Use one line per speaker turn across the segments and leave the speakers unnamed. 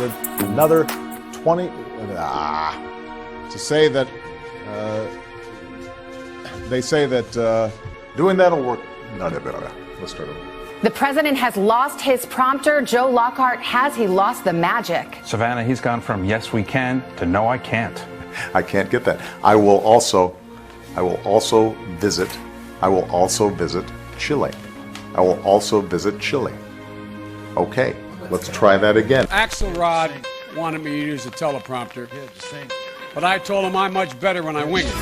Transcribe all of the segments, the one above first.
added another 20 to say that they say that doing that'll work. Let's start over.
The president has lost his prompter. Joe Lockhart, has he lost the magic?
Savannah, he's gone from yes we can to no I can't.
I can't get that. I will also visit Chile. I will also visit Chile. Okay, let's try that again.
Axelrod wanted me to use a teleprompter, but I told him I'm much better when I wing it.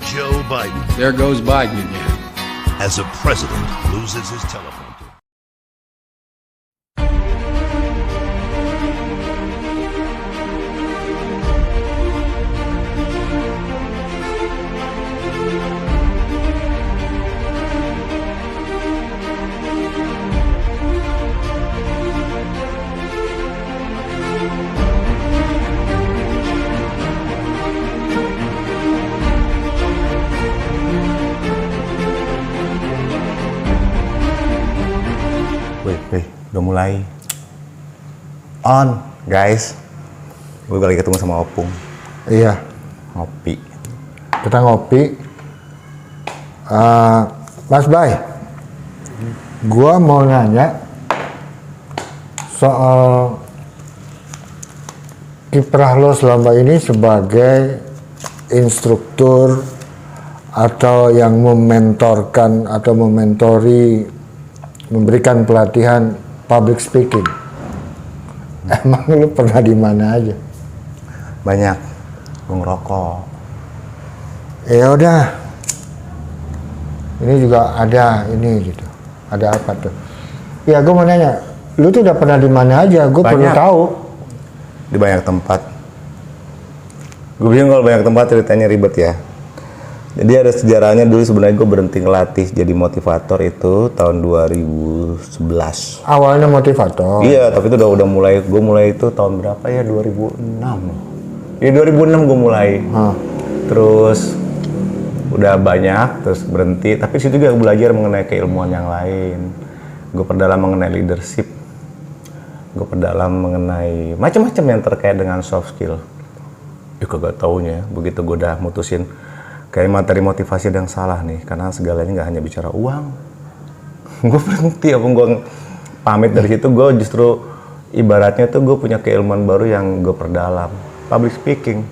Joe Biden,
There goes Biden again.
as a president, loses his teleprompter.
Wih, udah mulai on, guys. Gue lagi ketemu sama Opung.
Iya,
Ngopi.
kita ngopi. Mas Bay, gua mau nanya soal kiprah lo selama ini sebagai instruktur atau yang mementorkan atau mementori, memberikan pelatihan public speaking. Emang lu pernah di mana aja?
Banyak. Gue ngerokok.
Ya udah. Ini juga ada ini gitu. Ada apa tuh? Ya gue mau nanya, lu tuh udah pernah di mana aja? Gue perlu
Banyak.
tahu.
Di banyak tempat. Gue bingung kalau banyak tempat ceritanya ribet ya. Jadi ada sejarahnya. Dulu sebenarnya gue berhenti ngelatih jadi motivator itu tahun 2011.
Awalnya motivator.
Iya, tapi itu udah mulai. Gue mulai itu tahun berapa ya? 2006. Ya 2006 gue mulai. Terus udah banyak, terus berhenti. Tapi situ juga belajar mengenai keilmuan yang lain. Gue perdalam mengenai leadership. Gue perdalam mengenai macam-macam yang terkait dengan soft skill. Ya kagak taunya. Begitu gue udah mutusin kayak materi motivasi yang salah nih, karena segalanya nggak hanya bicara uang. Gue berhenti, gue pamit dari situ. Gue justru ibaratnya tuh gue punya keilmuan baru yang gue perdalam, public speaking.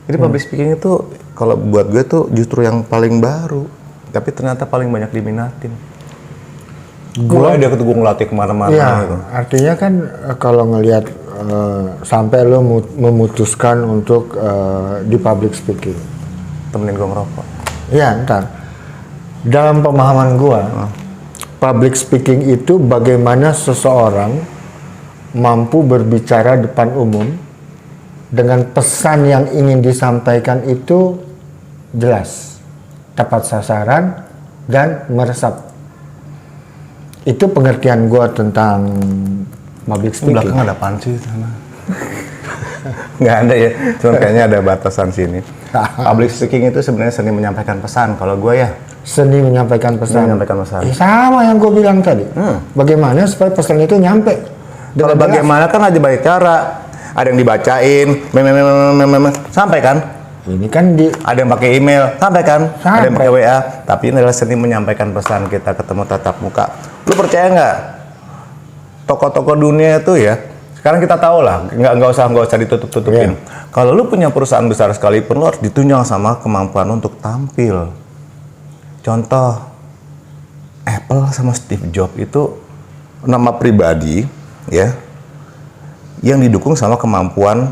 Jadi public speaking itu kalau buat gue tuh justru yang paling baru, tapi ternyata paling banyak diminatin. Mulai dia gue ngelatih kemana-mana.
Iya,
gitu.
artinya kan kalau ngelihat sampai lo memutuskan untuk di public speaking.
Temenin gue ngerokok.
Iya, ntar. Dalam pemahaman gua, public speaking itu bagaimana seseorang mampu berbicara depan umum dengan pesan yang ingin disampaikan itu jelas, tepat sasaran, dan meresap. Itu pengertian gua tentang public speaking.
Belakang ada apaan sih sana? Nggak ada ya, cuma kayaknya ada batasan sini. Public speaking itu sebenarnya seni menyampaikan pesan. Kalau gue ya,
Seni menyampaikan pesan.
Seni menyampaikan pesan.
Sama yang gue bilang tadi. Bagaimana supaya pesan itu nyampe?
kalau
Dengan
bagaimana kan ada banyak cara. Ada yang dibacain, sampaikan.
jelas. Ini kan di
Ada yang pakai email, sampaikan. Ada yang
Sampai.
pakai WA. Tapi ini adalah seni menyampaikan pesan kita ketemu tatap muka. Lu percaya nggak? Tokoh-tokoh dunia itu ya, sekarang kita tahu lah, nggak usah ditutup-tutupin. Kalau lu punya perusahaan besar sekalipun, lu harus ditunjang sama kemampuan untuk tampil. Contoh, Apple sama Steve Jobs itu nama pribadi, ya, yang didukung sama kemampuan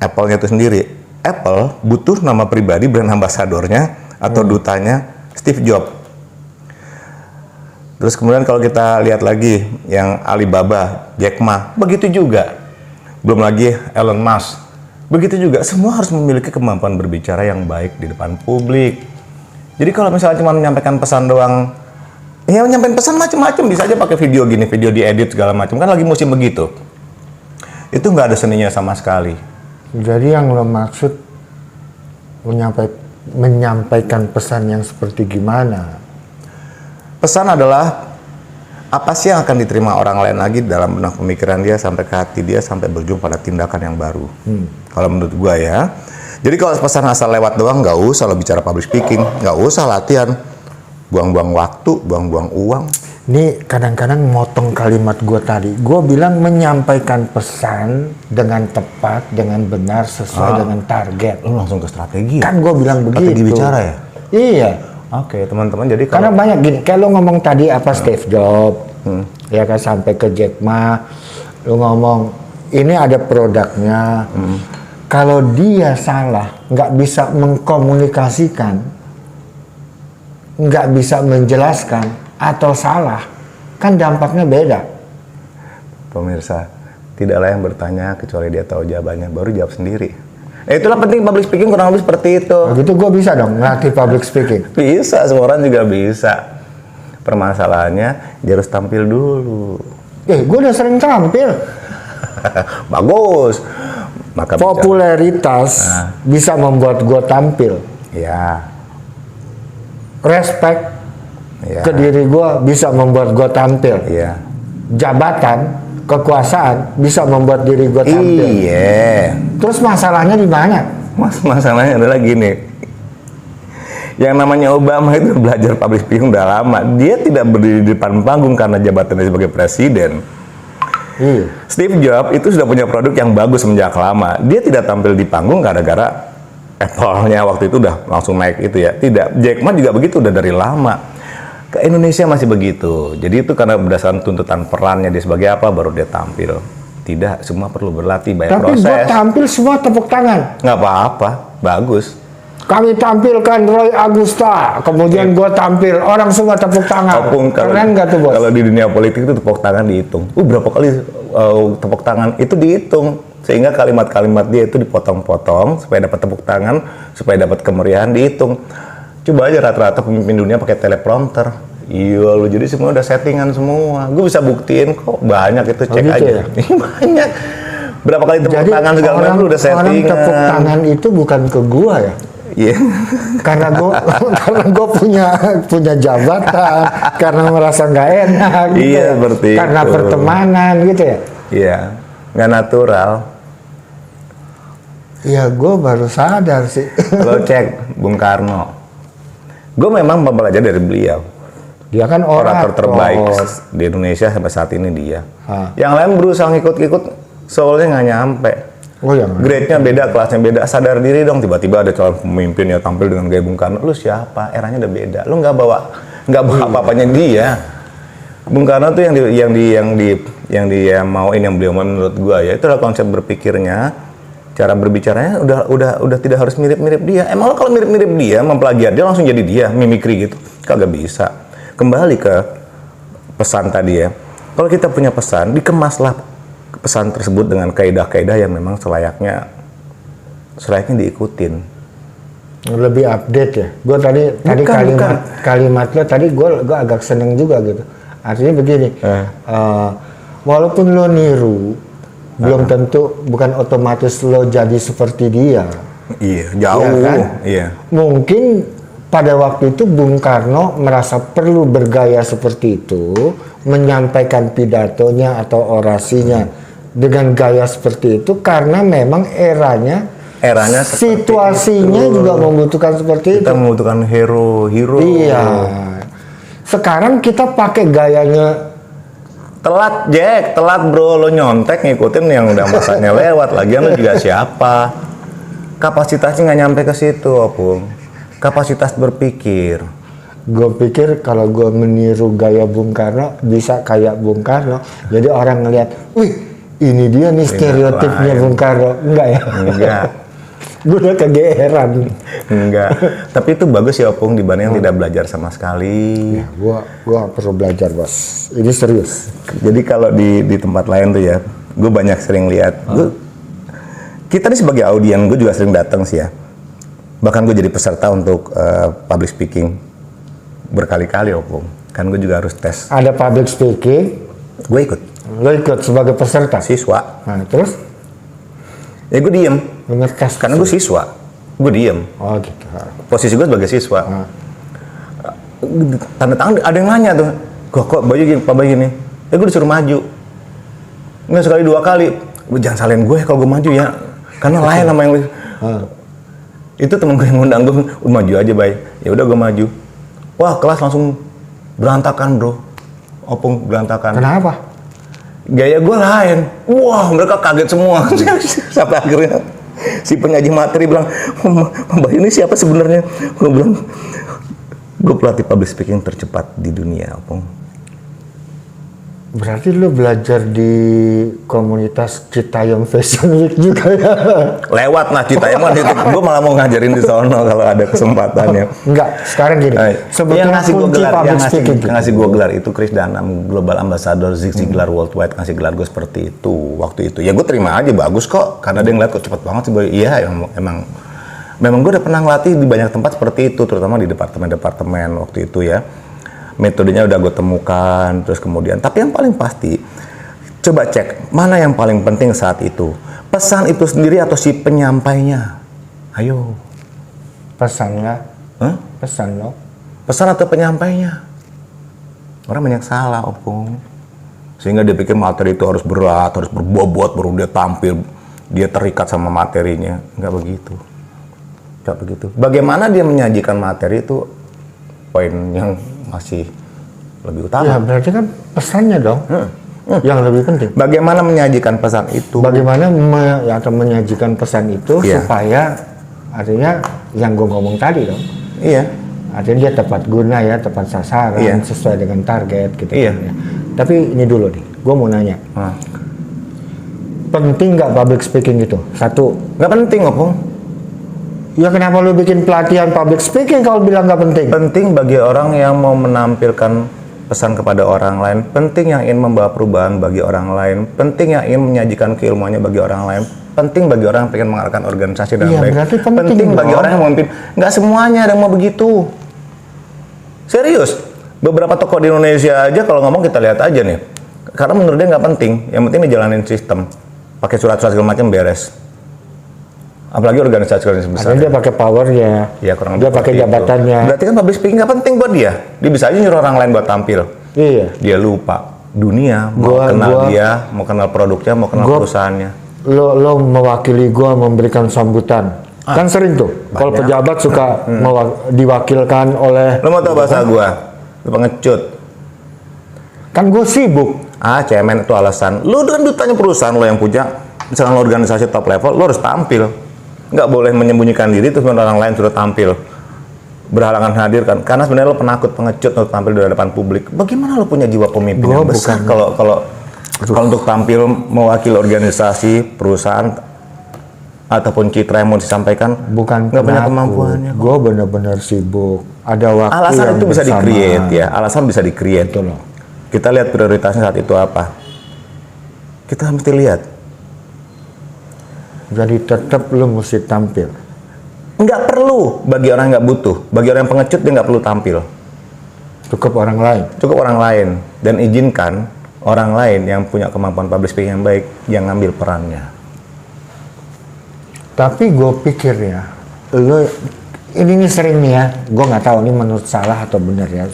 Apple-nya itu sendiri. Apple butuh nama pribadi brand ambasadornya atau dutanya Steve Jobs. Terus kemudian kalau kita lihat lagi yang Alibaba, Jack Ma, begitu juga. Belum lagi Elon Musk, begitu juga. Semua harus memiliki kemampuan berbicara yang baik di depan publik. Jadi kalau misalnya cuma menyampaikan pesan doang, ya menyampaikan pesan macam-macam, bisa aja pakai video gini, video diedit segala macam. Kan lagi musim begitu. Itu nggak ada seninya sama sekali.
Jadi yang lo maksud menyampaikan pesan yang seperti gimana?
Pesan adalah apa sih yang akan diterima orang lain lagi dalam benak pemikiran dia sampai ke hati dia sampai berujung pada tindakan yang baru. Kalau menurut gua ya. Jadi kalau pesan asal lewat doang nggak usah lo bicara public speaking, nggak usah latihan, buang-buang waktu, buang-buang uang.
Ini kadang-kadang motong kalimat gue tadi. Gue bilang menyampaikan pesan dengan tepat, dengan benar, sesuai dengan target.
Lo langsung ke strategi.
Kan gue bilang begitu.
Strategi bicara ya.
Iya.
Oke, teman-teman. Jadi
Karena
kalau
banyak gini. Kayak lo ngomong tadi apa Steve Jobs, ya kan sampai ke Jack Ma, lo ngomong ini ada produknya. Kalau dia salah, nggak bisa mengkomunikasikan, nggak bisa menjelaskan atau salah, kan dampaknya beda.
pemirsa, tidaklah yang bertanya kecuali dia tahu jawabannya, baru jawab sendiri. Itulah penting public speaking, kurang lebih seperti itu.
Nah, gitu gue bisa dong ngelatih public speaking.
Bisa, semua orang juga bisa. Permasalahannya dia harus tampil dulu.
Gue udah sering tampil.
Bagus. Maka
Popularitas bisa membuat gue tampil.
Ya.
Respect
Ya.
ke diri gue bisa membuat gue tampil.
Iya.
Jabatan, kekuasaan bisa membuat diri gue tampil.
Iya.
Terus masalahnya di mana?
Masalahnya adalah gini. Yang namanya Obama itu belajar public speaking udah lama. Dia tidak berdiri di depan panggung karena jabatannya sebagai presiden.
Iya.
Steve Jobs itu sudah punya produk yang bagus sejak lama. Dia tidak tampil di panggung gara-gara Apple-nya waktu itu udah langsung naik itu ya. Tidak. Jack Ma juga begitu, udah dari lama. Ke Indonesia masih begitu. Jadi itu karena berdasarkan tuntutan perannya dia sebagai apa baru dia tampil. Tidak, semua perlu berlatih, banyak
Tapi
proses.
gue tampil semua tepuk tangan.
Nggak apa-apa, bagus.
Kami tampilkan Roy Agusta, kemudian gue tampil, orang semua tepuk tangan.
Opung,
Keren nggak tuh bos?
Kalau di dunia politik itu tepuk tangan dihitung. Berapa kali tepuk tangan itu dihitung. Sehingga kalimat-kalimat dia itu dipotong-potong supaya dapat tepuk tangan, supaya dapat kemeriahan dihitung. Coba aja rata-rata pemimpin dunia pakai teleprompter. Iya lu, jadi semua udah settingan semua. Gue bisa buktiin kok, banyak itu, cek
gitu
aja.
ya?
Banyak. Berapa kali tepuk
Jadi
tangan segala macam lu udah settingan.
orang tepuk tangan itu bukan ke gua ya.
Iya.
Karena gue punya jabatan, karena merasa nggak enak gitu.
Iya,
ya.
seperti
Karena
itu.
pertemanan gitu ya.
Iya, nggak natural.
Ya gue baru sadar sih.
Lo cek Bung Karno. Gue memang belajar dari beliau.
Dia kan
Orator terbaik di Indonesia sampai saat ini dia. Yang lain berusaha ngikut-ngikut, soalnya nggak nyampe.
Oh ya.
Grade-nya beda, kelasnya beda. Sadar diri dong, tiba-tiba ada calon pemimpin yang tampil dengan gaya Bung Karno. Lu siapa? Eranya udah beda. Lu nggak bawa apa-apanya dia. Bung Karno tuh yang dia mauin, yang beliau mau menurut gua ya, itu adalah konsep berpikirnya, cara berbicaranya udah tidak harus mirip-mirip dia. Emang lo kalau mirip-mirip dia, mempelajari dia langsung jadi dia, mimikri gitu, kagak bisa. Kembali ke pesan tadi ya. Kalau kita punya pesan, dikemaslah pesan tersebut dengan kaidah-kaidah yang memang selayaknya diikutin.
Lebih update ya. Gue tadi kalimat lo tadi gue agak seneng juga gitu. Artinya begini, walaupun lo niru, belum tentu, bukan otomatis lo jadi seperti dia.
Iya, jauh.
Iya kan?
Iya.
Mungkin pada waktu itu Bung Karno merasa perlu bergaya seperti itu, menyampaikan pidatonya atau orasinya dengan gaya seperti itu karena memang eranya situasinya
itu.
juga membutuhkan seperti
Kita
itu.
membutuhkan hero.
Iya. Sekarang kita pakai gayanya
Telat Jack, telat bro, lo nyontek ngikutin yang udah masanya lewat. Lagian lo juga siapa? Kapasitasnya nggak nyampe ke situ, Opung. Kapasitas berpikir.
Gue pikir kalau gue meniru gaya Bung Karno bisa kayak Bung Karno, jadi orang ngelihat, wih ini dia nih stereotipnya
lain.
Bung Karno. Enggak ya?
Enggak.
Gue udah kegeeran.
Enggak. Tapi itu bagus ya Opung dibanding yang tidak belajar sama sekali.
Ya, gua perlu belajar bos. Ini serius.
Jadi kalau di tempat lain tuh ya, gue banyak sering lihat. Kita nih sebagai audien, gue juga sering datang sih ya. Bahkan gue jadi peserta untuk public speaking berkali-kali Opung. Kan gue juga harus tes.
Ada public speaking,
Gue ikut.
lo ikut sebagai peserta.
Siswa.
Nah terus
Ya gue diem.
lo ngetes.
Karena gue siswa. Gue diem.
Oh gitu.
Posisi gue sebagai siswa. Tanda tangan ada yang nanya tuh. kok baju gini, Pak Bay gini. Ya gue disuruh maju. Nggak sekali 2 kali. Lu jangan salahin gue kalau gue maju ya. Karena lain sama yang itu temen gue yang ngundang gue, maju aja Bay. Ya udah gue maju. Wah kelas langsung berantakan bro. Opung berantakan.
Kenapa?
Gaya gue lain. Wah mereka kaget semua. Sampai akhirnya si penyaji materi bilang, Mbak ini siapa sebenarnya? Gue bilang, gue pelatih public speaking tercepat di dunia, Opung.
Berarti lu belajar di komunitas Citayam Fashion Week juga ya?
Lewat nah Citayam kan itu. Gue malah mau ngajarin di sono kalau ada kesempatannya.
Enggak, sekarang gini.
Yang ngasih gue gelar,
public speaking
yang ngasih gue gelar itu Chris Danam, Global Ambassador Zig Ziglar Worldwide, ngasih gelar gue seperti itu waktu itu. Ya gue terima aja, bagus kok. Karena dia ngeliat kok cepet banget sih. Iya, memang gue udah pernah ngelatih di banyak tempat seperti itu, terutama di departemen-departemen waktu itu ya. Metodenya udah gue temukan, terus kemudian. Tapi yang paling pasti, coba cek mana yang paling penting saat itu. Pesan itu sendiri atau si penyampainya? Ayo.
Pesannya?
Hah?
Pesan lo?
Pesan atau penyampainya? Orang banyak salah, Opung. Sehingga dia pikir materi itu harus berat, harus berbobot, baru dia tampil. Dia terikat sama materinya. Enggak begitu. Enggak begitu. Bagaimana dia menyajikan materi itu poin yang masih lebih utama.
Ya berarti kan pesannya dong yang lebih penting.
Bagaimana menyajikan pesan itu?
Bagaimana menyajikan pesan itu supaya artinya yang gue ngomong tadi dong.
Iya.
Artinya dia tepat guna ya, tepat sasaran, sesuai dengan target gitu.
Iya.
Kan, ya. Tapi ini dulu nih, gue mau nanya. Penting nggak public speaking itu? Satu.
Nggak penting, Opung.
Ya kenapa lu bikin pelatihan public speaking kalau bilang nggak penting?
Penting bagi orang yang mau menampilkan pesan kepada orang lain, penting yang ingin membawa perubahan bagi orang lain, penting yang ingin menyajikan keilmuannya bagi orang lain, penting bagi orang yang ingin mengarahkan organisasi dengan
Iya,
baik,
berarti
penting bagi
dong.
orang yang mau memimpin. Nggak semuanya ada yang mau begitu. Serius, beberapa tokoh di Indonesia aja kalau ngomong kita lihat aja nih, karena menurut dia nggak penting, yang penting dijalanin sistem, pakai surat-surat segala macam beres. Apalagi organisasi besar.
Dia pakai powernya,
ya, kurang
dia
lebih
pakai
seperti
jabatannya.
itu. Berarti kan public speaking nggak penting buat dia. Dia bisa aja nyuruh orang lain buat tampil.
Iya.
Dia lupa dunia, mau kenal dia, mau kenal produknya, mau kenal perusahaannya.
Lo mewakili gua memberikan sambutan. Kan sering tuh, kalau pejabat suka diwakilkan oleh.
Lo mau tau bahasa gua? Lo pengecut.
Kan gua sibuk.
Cemen itu alasan. Lo kan duitanya perusahaan lo yang punya. Misalkan lo organisasi top level, lo harus tampil. Nggak boleh menyembunyikan diri terus orang lain sudah tampil berhalangan hadir kan, karena sebenarnya lo penakut, pengecut untuk tampil di hadapan publik. Bagaimana lo punya jiwa pemimpin yang besar kalau untuk tampil mewakili organisasi, perusahaan ataupun citra yang mau disampaikan?
Bukan
nggak punya kemampuannya.
Gue benar-benar sibuk, ada waktu.
Alasan
yang
itu bisa
bersama.
di-create ya, alasan bisa di-create. Kita lihat prioritasnya saat itu apa, kita mesti lihat.
Jadi tetap lu mesti tampil.
Nggak perlu bagi orang yang nggak butuh. Bagi orang yang pengecut dia nggak perlu tampil.
Cukup orang lain.
Cukup orang lain. Dan izinkan orang lain yang punya kemampuan public speaking yang baik yang ngambil perannya.
Tapi gue pikir ya, lu ini sering nih ya, gue nggak tahu ini menurut salah atau benar ya,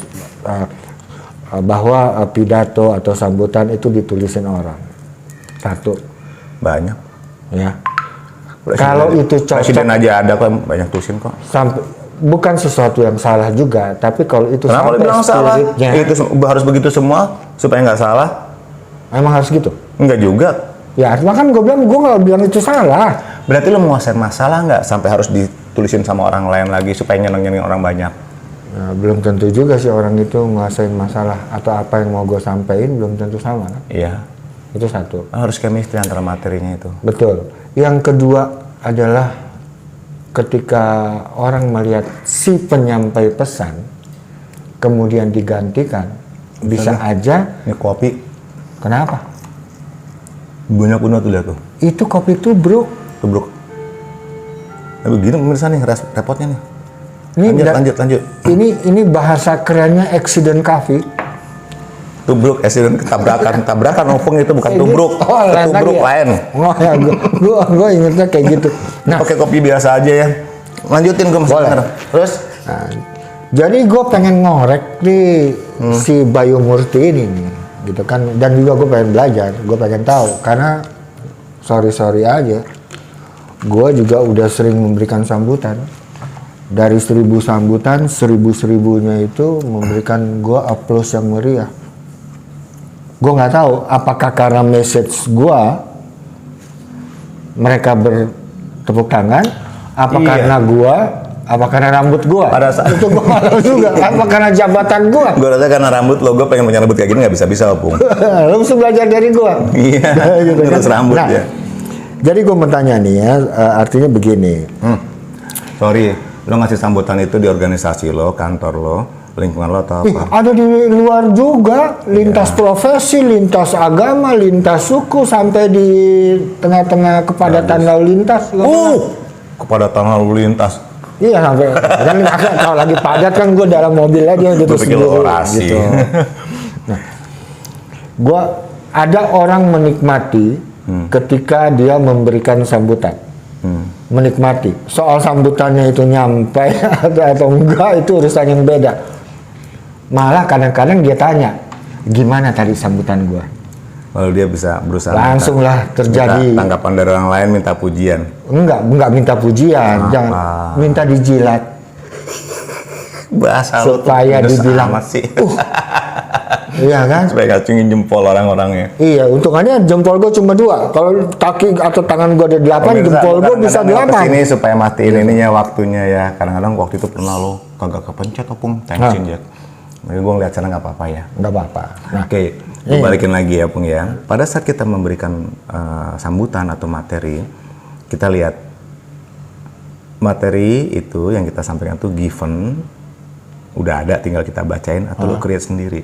bahwa pidato atau sambutan itu ditulisin orang. Satu.
Banyak.
Ya. Kalau itu cocok,
presiden aja ada kok banyak tulisin kok.
Bukan sesuatu yang salah juga, tapi kalau itu
kenapa
sampai
bilang salah? Itu harus begitu semua supaya nggak salah?
Emang harus gitu?
Enggak juga.
Ya, artinya kan gue nggak bilang itu salah.
Berarti lo menguasain masalah nggak sampai harus ditulisin sama orang lain lagi supaya nyenengin orang banyak?
Nah, belum tentu juga sih orang itu nguasain masalah atau apa yang mau gue sampaikan belum tentu sama kan?
Iya.
Itu satu.
Harus chemistry antara materinya itu.
Betul. Yang kedua adalah ketika orang melihat si penyampai pesan kemudian digantikan, bisa aja.
Ini kopi.
Kenapa?
Banyak benar tuh lihat tuh.
Itu kopi tubruk.
Tubruk. Nah, begini pemirsa nih repotnya nih. Lanjut.
Ini bahasa kerennya accident coffee.
Tubruk, accident tabrakan opung itu bukan tubruk.
Oh,
tubruk lain.
Oh ya, gua ingetnya kayak gitu.
Nah, pakai kopi biasa aja ya. Lanjutin gue masih bener. Terus
Jadi gue pengen ngorek nih si Bayu Murti ini nih, gitu kan. Dan juga gue pengen belajar, gue pengen tahu. Karena sorry aja, gue juga udah sering memberikan sambutan. Dari 1000 sambutan, 1000-1000-nya itu memberikan gue applause yang meriah. Gue nggak tahu apakah karena message gue mereka bertepuk tangan, apa karena gue, apa karena rambut gue.
Pada saat
itu gue malu juga. Apa karena jabatan gue?
Gue rasa karena rambut lo, gue pengen punya rambut kayak gini nggak bisa Opung.
Lo mesti belajar dari gue.
Iya,
gitu
terus
kan?
rambut
Nah,
ya.
Jadi gue mau tanya nih ya, artinya begini.
Sorry, lo ngasih sambutan itu di organisasi lo, kantor lo, lingkungan lo atau apa?
Ada di luar juga, lintas profesi, lintas agama, lintas suku, sampai di tengah-tengah kepadatan lalu lintas.
Kepadatan lalu lintas.
Iya sampai kan kalau lagi padat kan gue dalam mobil aja gitu
Gue pikir lo orasi.
gitu. Nah, gue ada orang menikmati ketika dia memberikan sambutan. Menikmati. Soal sambutannya itu nyampe atau enggak itu urusan yang beda. Malah kadang-kadang dia tanya, gimana tadi sambutan gue?
Lalu dia bisa berusaha
Langsung lah terjadi.
minta tanggapan dari orang lain, minta pujian.
Enggak minta pujian, jangan minta dijilat.
Bahasa lo tuh
Supaya
pedes
dibilang,
amat sih.
Iya kan?
Supaya kacungin jempol orang-orangnya.
Iya, untungannya jempol gue cuma 2. Kalau kaki atau tangan gue ada 8, jempol gue bisa 8.
Ini supaya matiin ininya waktunya ya. Kadang-kadang waktu itu pernah lo kagak kepencet Opung, tensin Jack. Tapi gue ngeliat sana nggak apa-apa ya.
Nggak apa-apa. Nah,
Oke, gue balikin lagi ya Pung ya. Pada saat kita memberikan sambutan atau materi, kita lihat materi itu yang kita sampaikan tuh given, udah ada tinggal kita bacain atau lo create sendiri.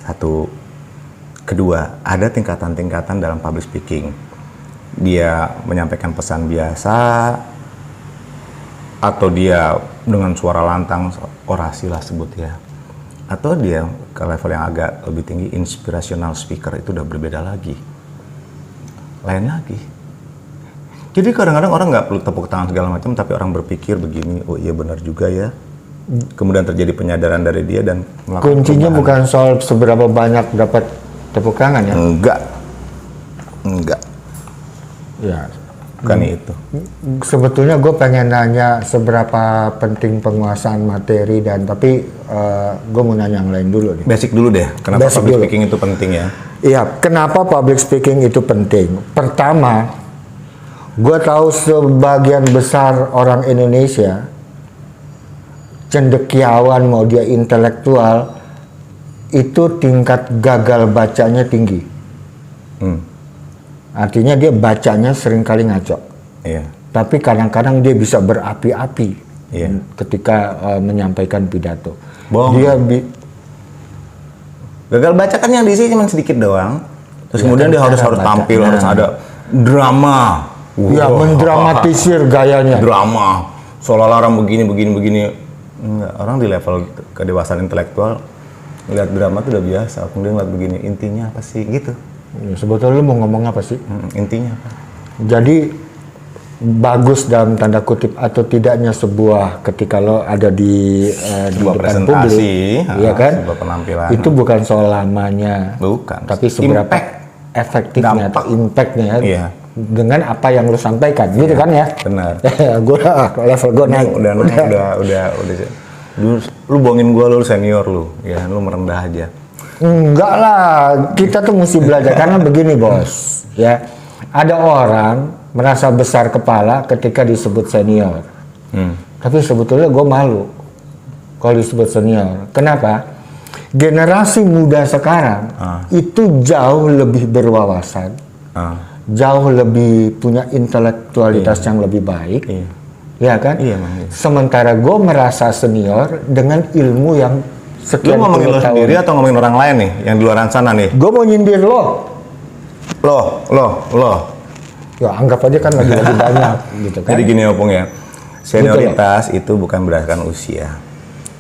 Satu. Kedua, ada tingkatan-tingkatan dalam public speaking. Dia menyampaikan pesan biasa, atau dia dengan suara lantang, orasi lah sebut ya. Atau dia ke level yang agak lebih tinggi, inspirational speaker, itu udah berbeda lagi. Lain lagi. Jadi kadang-kadang orang nggak perlu tepuk tangan segala macam, tapi orang berpikir begini, oh iya benar juga ya. Kemudian terjadi penyadaran dari dia dan melakukan
kuncinya
perubahan.
bukan soal seberapa banyak dapat tepuk tangan ya.
Enggak.
Ya.
Bukan itu.
Sebetulnya gue pengen nanya seberapa penting penguasaan materi dan tapi gue mau nanya yang lain dulu nih.
Basic dulu deh. Kenapa
Basic
public
dulu.
speaking itu penting ya?
Iya, kenapa public speaking itu penting? Pertama, gue tahu sebagian besar orang Indonesia cendekiawan mau dia intelektual itu tingkat gagal bacanya tinggi. Artinya dia bacanya seringkali ngaco.
Iya.
Tapi kadang-kadang dia bisa berapi-api ketika menyampaikan pidato.
Bohong.
Dia
Gagal baca kan yang diisi cuma sedikit doang. Terus
Ya,
kemudian
kan
dia harus
cara
tampil,
bacanya.
harus ada drama.
ya mendramatisir gayanya.
Drama. Seolah-olah orang begini. Enggak, orang di level kedewasaan intelektual ngeliat drama itu udah biasa. Kemudian ngeliat begini, intinya apa sih gitu.
Ya, sebetulnya lu mau ngomong apa sih?
Intinya apa?
Jadi bagus dalam tanda kutip atau tidaknya sebuah ketika lo ada di
Sebuah
depan
presentasi,
publik, ya kan?
sebuah penampilan.
Itu bukan soal lamanya,
Bukan.
tapi seberapa
Impact.
efektifnya
Dampak.
atau impactnya ya,
Iya.
dengan apa yang lo sampaikan, gitu kan ya?
Benar.
Gue level gue naik.
Udah. Lu bohongin gua, lu senior lu, ya lu merendah aja.
Enggak lah, kita tuh mesti belajar karena begini bos, ya ada orang merasa besar kepala ketika disebut senior, tapi sebetulnya gue malu kalau disebut senior. Kenapa? Generasi muda sekarang itu jauh lebih berwawasan, jauh lebih punya intelektualitas yang lebih baik, ya kan?
Iya, Mang.
Sementara gue merasa senior dengan ilmu yang
Lu
sekian
ngomongin
puluh
lo
tahun.
sendiri atau ngomongin orang lain nih, yang di luar sana nih?
Gue mau nyindir lo.
Lo.
Ya anggap aja kan lagi-lagi banyak gitu kan.
Jadi gini Opung ya, senioritas itu bukan berdasarkan usia.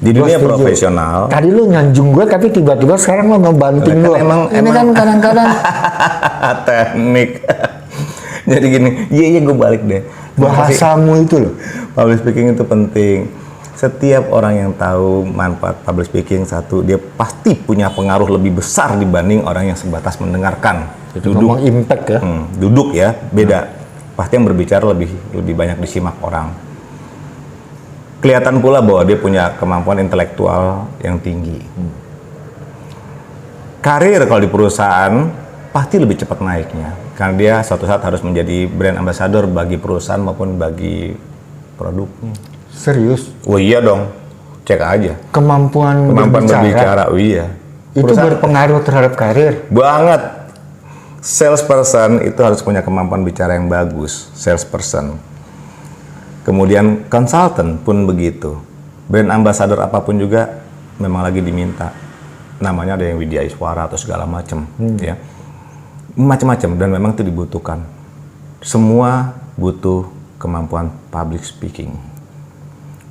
Di
Gua
dunia
setuju.
profesional,
Tadi lu nyanjung gue tapi tiba-tiba sekarang lo ngebanting
Kan
gue. Ini kan kadang-kadang
teknik. Jadi gini, iya gue balik deh.
bahasamu itu loh.
Public speaking itu penting. Setiap orang yang tahu manfaat public speaking, satu, dia pasti punya pengaruh lebih besar dibanding orang yang sebatas mendengarkan.
Itu ngomong impact ya.
Duduk ya, beda. Pasti yang berbicara lebih banyak disimak orang. Kelihatan pula bahwa dia punya kemampuan intelektual yang tinggi. Karir kalau di perusahaan pasti lebih cepat naiknya, karena dia suatu saat harus menjadi brand ambassador bagi perusahaan maupun bagi produknya.
Serius?
Oh iya dong, cek aja.
Kemampuan
berbicara, oh iya.
Itu berpengaruh terhadap karir?
Banget. Salesperson itu harus punya kemampuan bicara yang bagus, salesperson. Kemudian consultant pun begitu. Brand ambassador apapun juga memang lagi diminta. Namanya ada yang Widya Iswara atau segala macam, ya. Macam-macam, dan memang itu dibutuhkan. Semua butuh kemampuan public speaking.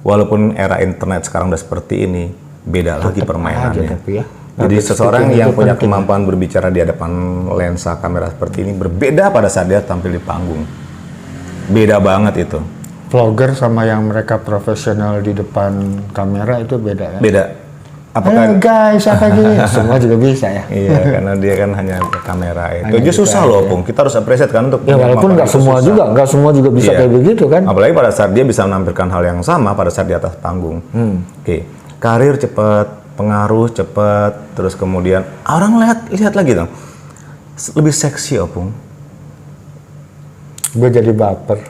Walaupun era internet sekarang udah seperti ini, beda lagi permainannya.
Tapi ya.
Jadi seseorang yang punya kemampuan berbicara di hadapan lensa kamera seperti ini berbeda pada saat dia tampil di panggung. Beda banget itu.
Vlogger sama yang mereka profesional di depan kamera itu beda ya?
Beda.
Apakah guys, apa gini? Semua juga bisa ya?
Iya, karena dia kan hanya kamera itu. Aja susah loh, Pung. Kita harus appreciate kan untuk
ya, walaupun nggak semua juga bisa kayak begitu kan?
Apalagi pada saat dia bisa menampilkan hal yang sama pada saat di atas panggung. Oke, karir cepat, pengaruh cepat, terus kemudian orang lihat lagi dong, lebih seksi, Opung.
Gue jadi baper.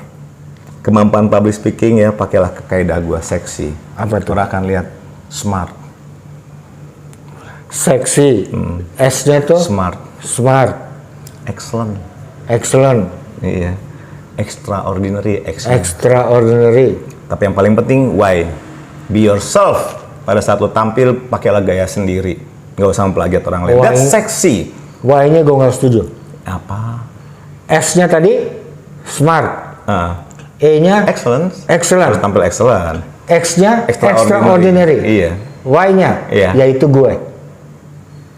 Kemampuan public speaking ya, pakailah kaidah gue, seksi.
Apa itu?
Orang akan lihat smart.
Seksi, S-nya tuh
Smart.
Excellent,
Iya, extraordinary,
extraordinary.
Tapi yang paling penting, why? Be yourself. Pada saat lo tampil, pakailah gaya sendiri. Nggak usah memplagiat orang lain. That's sexy.
Y-nya gue nggak setuju.
Apa?
S-nya tadi smart, E-nya
Excellent.
excellent,
Harus tampil excellent.
X-nya extraordinary.
Iya.
Y-nya
Iya.
yaitu gue.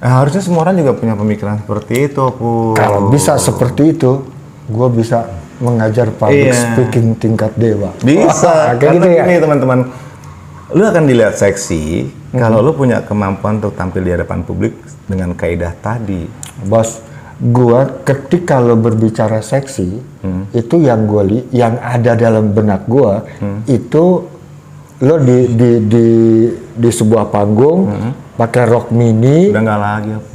Harusnya semua orang juga punya pemikiran seperti itu, Pu.
Kalau bisa seperti itu, gue bisa mengajar public speaking tingkat dewa.
Bisa.
Kayak gitu ya.
Gini, teman-teman, lu akan dilihat seksi kalau lu punya kemampuan untuk tampil di hadapan publik dengan kaidah tadi.
Bos, gue ketika lo berbicara seksi, itu yang ada dalam benak gue, itu lo di sebuah panggung, pakai rok mini.
Udah nggak lagi, apa?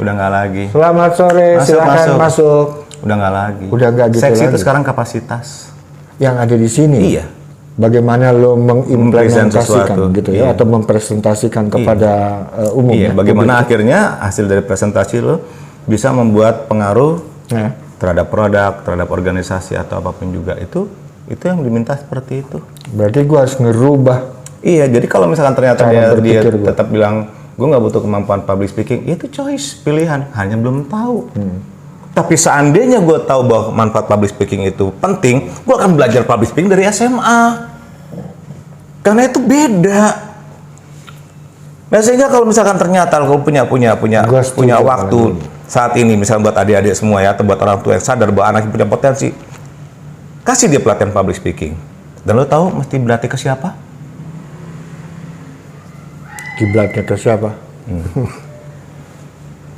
Udah nggak lagi.
Selamat sore, silakan masuk.
Udah nggak lagi.
Udah nggak gitu
seksi
lagi.
itu sekarang kapasitas.
Yang ada di sini.
Iya.
Bagaimana lo mengimplementasikan
sesuatu.
gitu ya, atau mempresentasikan kepada umum.
Iya. Bagaimana akhirnya hasil dari presentasi lo bisa membuat pengaruh terhadap produk, terhadap organisasi atau apapun juga, itu yang diminta seperti itu.
Berarti gue harus ngerubah.
Iya, jadi kalau misalkan ternyata dia
berpikir
tetap bilang gue nggak butuh kemampuan public speaking, itu choice, pilihan, hanya belum tahu. Tapi seandainya gue tahu bahwa manfaat public speaking itu penting, gue akan belajar public speaking dari SMA. Karena itu beda. Nah, sehingga kalau misalkan ternyata lo punya waktu saat ini, misalnya buat adik-adik semua ya, atau buat orang tua yang sadar bahwa anaknya punya potensi, kasih dia pelatihan public speaking. Dan lo tahu mesti berarti ke siapa?
Kiblatnya ke siapa?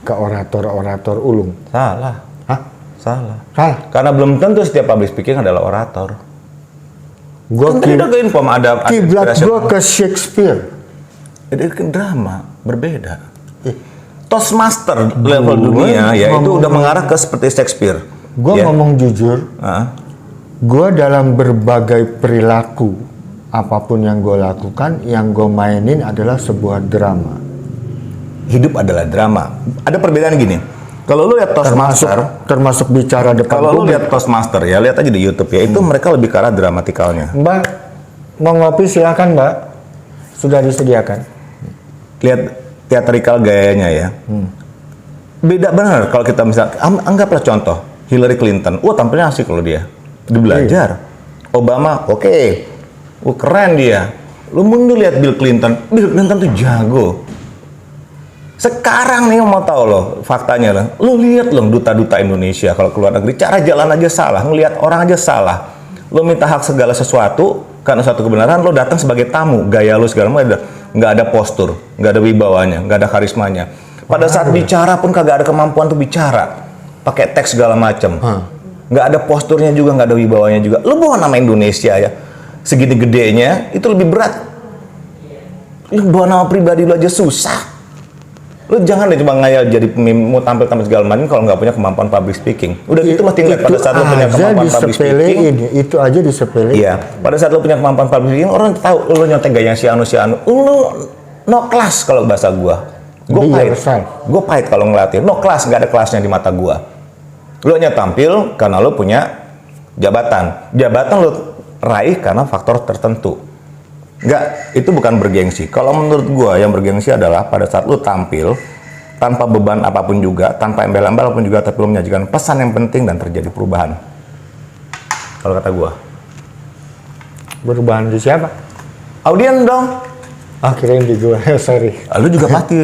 Ke orator-orator ulung.
Salah.
Hah?
Salah.
Salah.
Karena belum tentu setiap public speaking adalah orator.
Gua
Udah ke info ada
kiblat gua ke Shakespeare.
Itu kan drama, berbeda. Toastmaster level dunia ya itu udah mengarah ke seperti Shakespeare.
Gua ngomong jujur. Gua dalam berbagai perilaku, apapun yang gue lakukan, yang gue mainin adalah sebuah drama. Hidup adalah drama. Ada perbedaan gini. Kalau lu lihat Toastmaster, termasuk bicara depan
kalau lu lihat Toastmaster ya, lihat aja di YouTube ya, itu mereka lebih ke arah dramatikalnya.
Mbak, mau ngopi silakan, Mbak. Sudah disediakan.
Lihat teatrikal gayanya ya. Beda benar kalau kita misalnya, anggaplah contoh Hillary Clinton. Wah, tampilnya asik loh dia. Dia belajar. Obama, oke. Keren dia. Lu mundur lihat Bill Clinton tuh jago. Sekarang nih mau tahu loh faktanya loh. Lu lihat loh duta-duta Indonesia kalau keluar negeri, cara jalan aja salah, ngelihat orang aja salah. Lu minta hak segala sesuatu, Karena suatu kebenaran lo datang sebagai tamu, gaya lo segala macam nggak ada postur, nggak ada wibawanya, nggak ada karismanya. Pada saat bicara pun kagak ada kemampuan tuh bicara, pakai teks segala macam. Nggak ada posturnya juga, nggak ada wibawanya juga. Lo bawa nama Indonesia ya, segini gedenya itu lebih berat. Lo bawa nama pribadi lo aja susah. Lo jangan deh cuma ngayal jadi mau tampil-tampil segala macam kalau nggak punya kemampuan public speaking. Udah gitu lo tinggal pada saat lo punya kemampuan public speaking.
Itu aja disepelein.
Iya, pada saat lo punya kemampuan public speaking, orang tahu lo nyontek gaya si anu. Lo no kelas kalau bahasa gua. Gue pahit kalau ngeliatin. No kelas, nggak ada kelasnya di mata gua. Lo hanya tampil karena lo punya jabatan. Jabatan lo raih karena faktor tertentu. Enggak, itu bukan bergengsi. Kalau menurut gua yang bergengsi adalah pada saat lu tampil tanpa beban apapun juga, tanpa embel-embel apapun juga, tapi lu menyajikan pesan yang penting dan terjadi perubahan. Kalau kata gua.
Perubahan di siapa?
Audien dong.
Akhirnya di gua, sorry.
Lu juga pasti.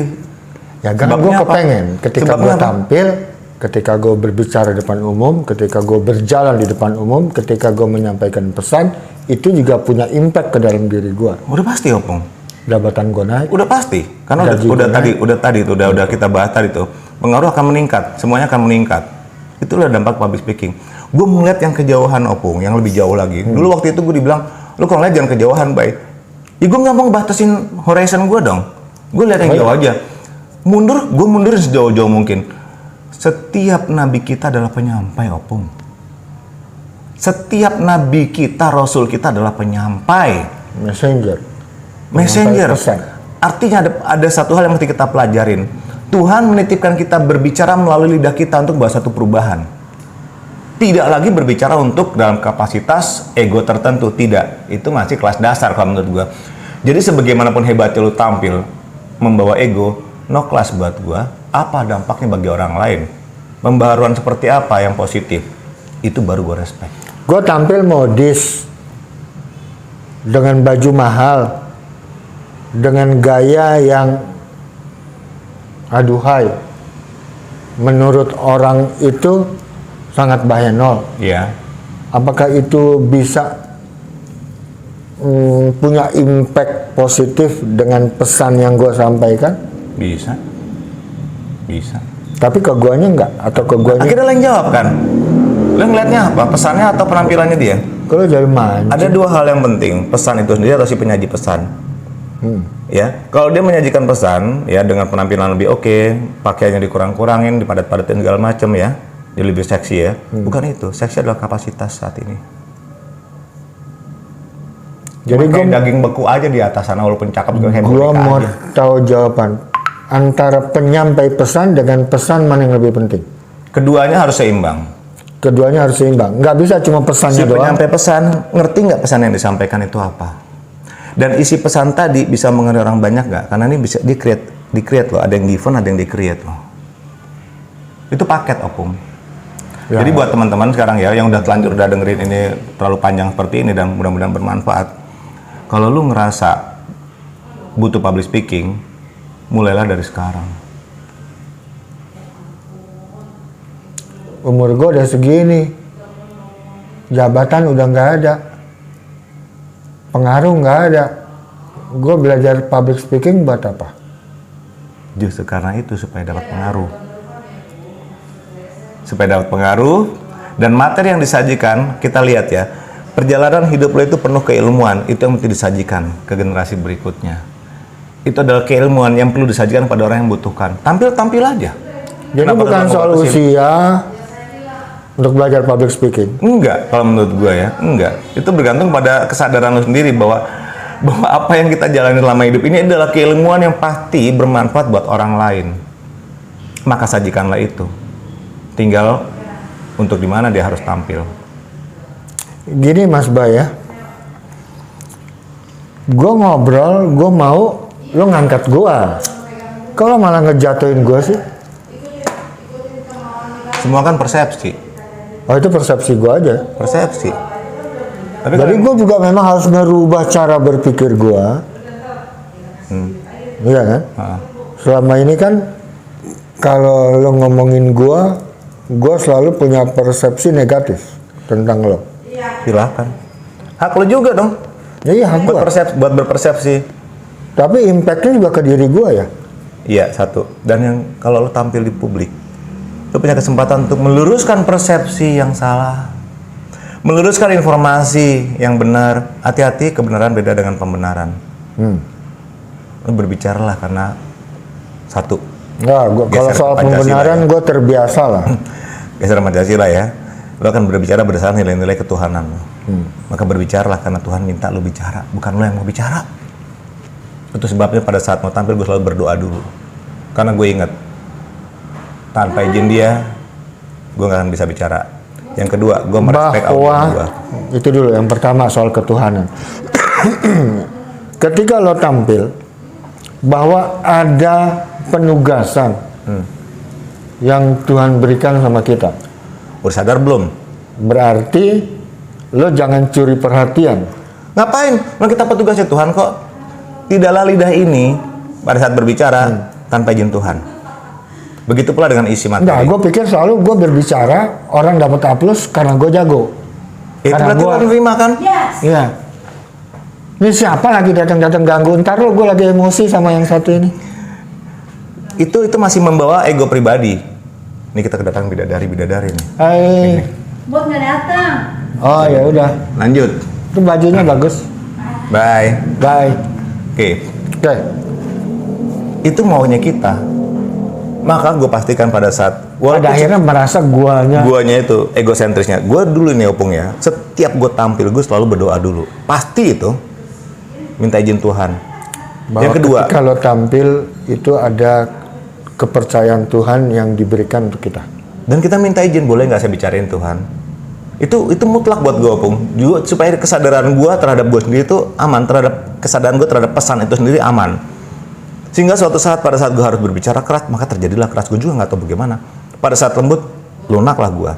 Ya kan gue kepengen ketika gue tampil, ketika gue berbicara di depan umum, ketika gue berjalan di depan umum, ketika gue menyampaikan pesan, itu juga punya impact ke dalam diri gue.
Udah pasti, Opung.
Jabatan gue naik.
Udah pasti. Karena udah kita bahas tadi tuh. Pengaruh akan meningkat, semuanya akan meningkat. Itulah dampak public speaking. Gue melihat yang kejauhan, Opung, yang lebih jauh lagi. Dulu waktu itu gue dibilang, lu kalau lihat jangan kejauhan, Bay. Ya gue nggak mau batasin horizon gue dong. Gue lihat yang jauh aja. Gue mundur sejauh-jauh mungkin. Setiap nabi kita adalah penyampai, Opung. Setiap nabi kita, rasul kita adalah penyampai. Messenger. Artinya ada satu hal yang mesti kita pelajarin. Tuhan menitipkan kita berbicara melalui lidah kita untuk membawa satu perubahan. Tidak lagi berbicara untuk dalam kapasitas ego tertentu. Tidak. Itu masih kelas dasar kalau menurut gua. Jadi sebagaimanapun hebatnya lu tampil membawa ego, no kelas buat gua. Apa dampaknya bagi orang lain? Pembaharuan seperti apa yang positif? Itu baru gua respect.
Gua tampil modis dengan baju mahal, dengan gaya yang aduhai. Menurut orang itu sangat bahenol.
Iya.
Apakah itu bisa punya impact positif dengan pesan yang gue sampaikan?
Bisa.
Tapi ke guanya enggak? Atau ke guanya?
Akhirnya lo yang jawab kan? Lo ngeliatnya apa? Pesannya atau penampilannya dia?
Kalau dari mana?
Ada dua hal yang penting. Pesan itu sendiri atau si penyaji pesan. Ya, kalau dia menyajikan pesan ya dengan penampilan lebih oke, pakaiannya dikurang-kurangin, dipadat-padatin segala macam ya, dia lebih seksi ya. Bukan itu, seksi adalah kapasitas saat ini. Jadi kayak daging beku aja di atas sana walaupun cakep juga kayak
gua mau tahu jawaban antara penyampai pesan dengan pesan mana yang lebih penting?
Keduanya harus seimbang.
Nggak bisa cuma pesannya doang.
Penyampai pesan ngerti nggak pesan yang disampaikan itu apa? Dan isi pesan tadi bisa mengenai orang banyak nggak? Karena ini bisa di-create loh. Ada yang given, ada yang di-create loh. Itu paket, Opung. Ya. Jadi buat teman-teman sekarang ya, yang udah telanjur udah dengerin ini terlalu panjang seperti ini dan mudah-mudahan bermanfaat. Kalau lu ngerasa butuh public speaking, mulailah dari sekarang.
Umur gue udah segini, jabatan udah nggak ada, pengaruh nggak ada. Gue belajar public speaking buat apa?
Justru karena itu supaya dapat pengaruh. Dan materi yang disajikan kita lihat ya. Perjalanan hidup lo itu penuh keilmuan, itu yang mesti disajikan ke generasi berikutnya. Itu adalah keilmuan yang perlu disajikan pada orang yang membutuhkan. Tampil aja.
Jadi bukan soal usia untuk belajar public speaking.
Enggak, kalau menurut gue ya, enggak. Itu bergantung pada kesadaran lo sendiri bahwa apa yang kita jalani selama hidup ini adalah keilmuan yang pasti bermanfaat buat orang lain. Maka sajikanlah itu. Tinggal untuk di mana dia harus tampil.
Gini Mas Bay ya, gue ngobrol, gue mau lo ngangkat gue, kalau malah ngejatuhin gue sih.
Semua kan persepsi.
Oh itu persepsi gue aja.
Persepsi. Tapi
jadi gue juga memang harus merubah cara berpikir gue. Iya kan? Selama ini kan kalau lo ngomongin gue selalu punya persepsi negatif tentang lo.
Silakan. Hak lo juga dong.
Iya, gua.
Buat berpersepsi.
Tapi impactnya juga ke diri gua ya.
Iya, satu. Dan yang kalau lo tampil di publik, lo punya kesempatan untuk meluruskan persepsi yang salah, meluruskan informasi yang benar. Hati-hati, kebenaran beda dengan pembenaran. Lo berbicaralah karena satu.
Enggak, gua kalau
Geser
soal
ke Pancasila
pembenaran
ya.
gua terbiasa lah.
Geser Pancasila ya. Lo akan berbicara berdasarkan nilai-nilai ketuhanan lo. Maka berbicaralah karena Tuhan minta lo bicara, bukan lo yang mau bicara. Itu sebabnya pada saat mau tampil gue selalu berdoa dulu. Karena gue ingat, tanpa izin dia, gue gak akan bisa bicara. Yang kedua, gue merespek audiens gue.
Itu dulu, yang pertama soal ketuhanan. Ketika lo tampil, bahwa ada penugasan yang Tuhan berikan sama kita.
Udah sadar belum?
Berarti lo jangan curi perhatian.
Ngapain? Nah, kita petugasnya Tuhan kok. Tidaklah lidah ini pada saat berbicara tanpa izin Tuhan. Begitu pula dengan isi materi.
Nah, gue pikir selalu gue berbicara orang dapat aplaus karena gue jago.
Itu
karena
berarti
gua-
lo nerima kan?
Iya. Ini siapa lagi datang-datang ganggu? Ntar lo gue lagi emosi sama yang satu ini.
Itu masih membawa ego pribadi. Ini kita kedatangan bidadari nih.
Hai.
Buat nggak datang.
Oh ya udah.
Lanjut.
Itu bajunya bagus.
Bye.
Bye.
Oke.
Oke.
Itu maunya kita. Maka gue pastikan pada saat
Pada akhirnya merasa guanya.
guanya itu egosentrisnya. Gue dulu nih Opung ya. Setiap gue tampil gue selalu berdoa dulu. Pasti itu minta izin Tuhan.
Bahwa
Yang kedua,
ketika lo tampil itu ada kepercayaan Tuhan yang diberikan untuk kita.
dan kita minta izin, boleh nggak saya bicarain Tuhan? Itu mutlak buat gue Opung. Juga supaya kesadaran gue terhadap gue sendiri itu aman, terhadap kesadaran gue terhadap pesan itu sendiri aman. Sehingga suatu saat pada saat gue harus berbicara keras, maka terjadilah keras. Gue juga nggak tahu bagaimana. Pada saat lembut, lunaklah gue.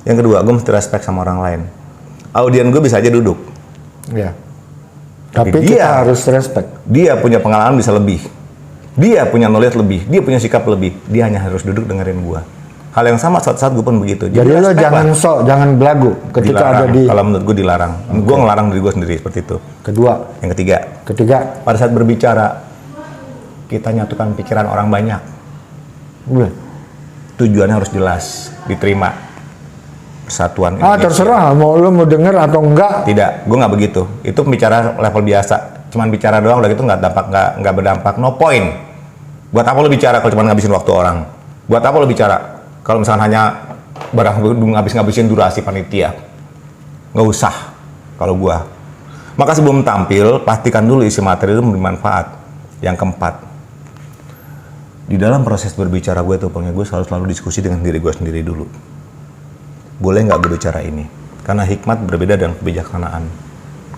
Yang kedua, gue mesti respect sama orang lain. Audien gue bisa aja duduk.
Ya. Tapi
Tapi
kita
dia-
harus respect.
Dia punya pengalaman bisa lebih. Dia punya knowledge lebih. Dia punya sikap lebih. Dia hanya harus duduk dengerin gua. Hal yang sama suatu saat gue pun begitu.
Jadi lo
respect
jangan
lah.
sok, jangan belagu ketika
Dilarang.
ada di.
Kalau menurut gue dilarang. Gue ngelarang diri gue sendiri seperti itu.
Kedua,
Yang ketiga,
ketiga,
pada saat berbicara kita nyatukan pikiran orang banyak.
udah.
Tujuannya harus jelas, diterima. Persatuan
Ah
Indonesia.
terserah mau lo mau denger atau enggak.
Tidak, gue nggak begitu. Itu bicara level biasa. Cuman bicara doang, udah gitu nggak berdampak. No point. Buat apa lo bicara kalau cuma ngabisin waktu orang? Buat apa lo bicara kalau misalnya hanya barang ngabisin durasi panitia? Nggak usah. Kalau gua. Maka sebelum tampil, pastikan dulu isi materi itu bermanfaat. Yang keempat, di dalam proses berbicara gue tuh, gue selalu diskusi dengan diri gue sendiri dulu. Boleh nggak gue bicara ini? Karena hikmat berbeda dengan kebijaksanaan.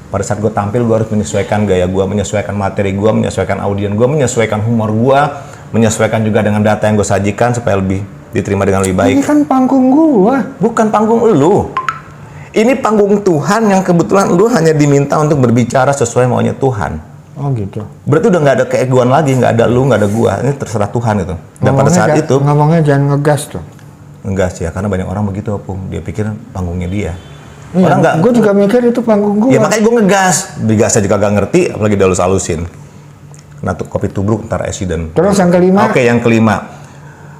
Pada saat gue tampil, gue harus menyesuaikan gaya gue, menyesuaikan materi gue, menyesuaikan audien gue, menyesuaikan humor gue, menyesuaikan juga dengan data yang gue sajikan supaya lebih diterima dengan lebih baik.
Ini kan panggung gua.
Bukan panggung lu. Ini panggung Tuhan yang kebetulan lu hanya diminta untuk berbicara sesuai maunya Tuhan.
Oh gitu.
Berarti udah nggak ada keegoan lagi, nggak ada lu, nggak ada gua. Ini terserah Tuhan itu. Dan pada saat itu,
ngomongnya jangan ngegas tuh.
enggak sih ya, karena banyak orang begitu Opung. Dia pikir panggungnya dia.
Iya,
Orang nggak.
gue juga mikir itu panggung gua.
Ya makanya gue ngegas. Digasnya juga gak ngerti, apalagi dihalus-halusin. Kena kopi tubruk, ntar accident.
Terus yang kelima?
Oke, yang kelima.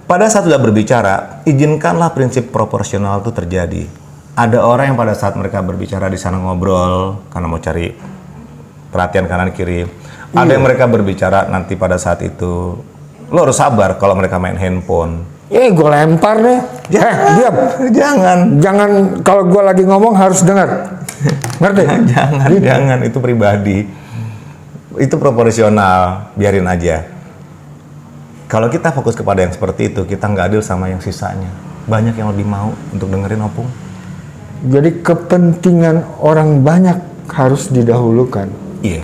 Pada saat sudah berbicara, izinkanlah prinsip proporsional itu terjadi. Ada orang yang pada saat mereka berbicara di sana ngobrol, karena mau cari perhatian kanan kiri. Ada yang mereka berbicara nanti pada saat itu. Lo harus sabar kalau mereka main handphone.
Gue lempar deh. Diam.
Jangan.
Jangan kalau gue lagi ngomong harus dengar. Ngerti?
Jangan, itu pribadi. Itu proporsional, biarin aja. Kalau kita fokus kepada yang seperti itu, kita nggak adil sama yang sisanya. Banyak yang lebih mau untuk dengerin Opung.
Jadi kepentingan orang banyak harus didahulukan.
Iya.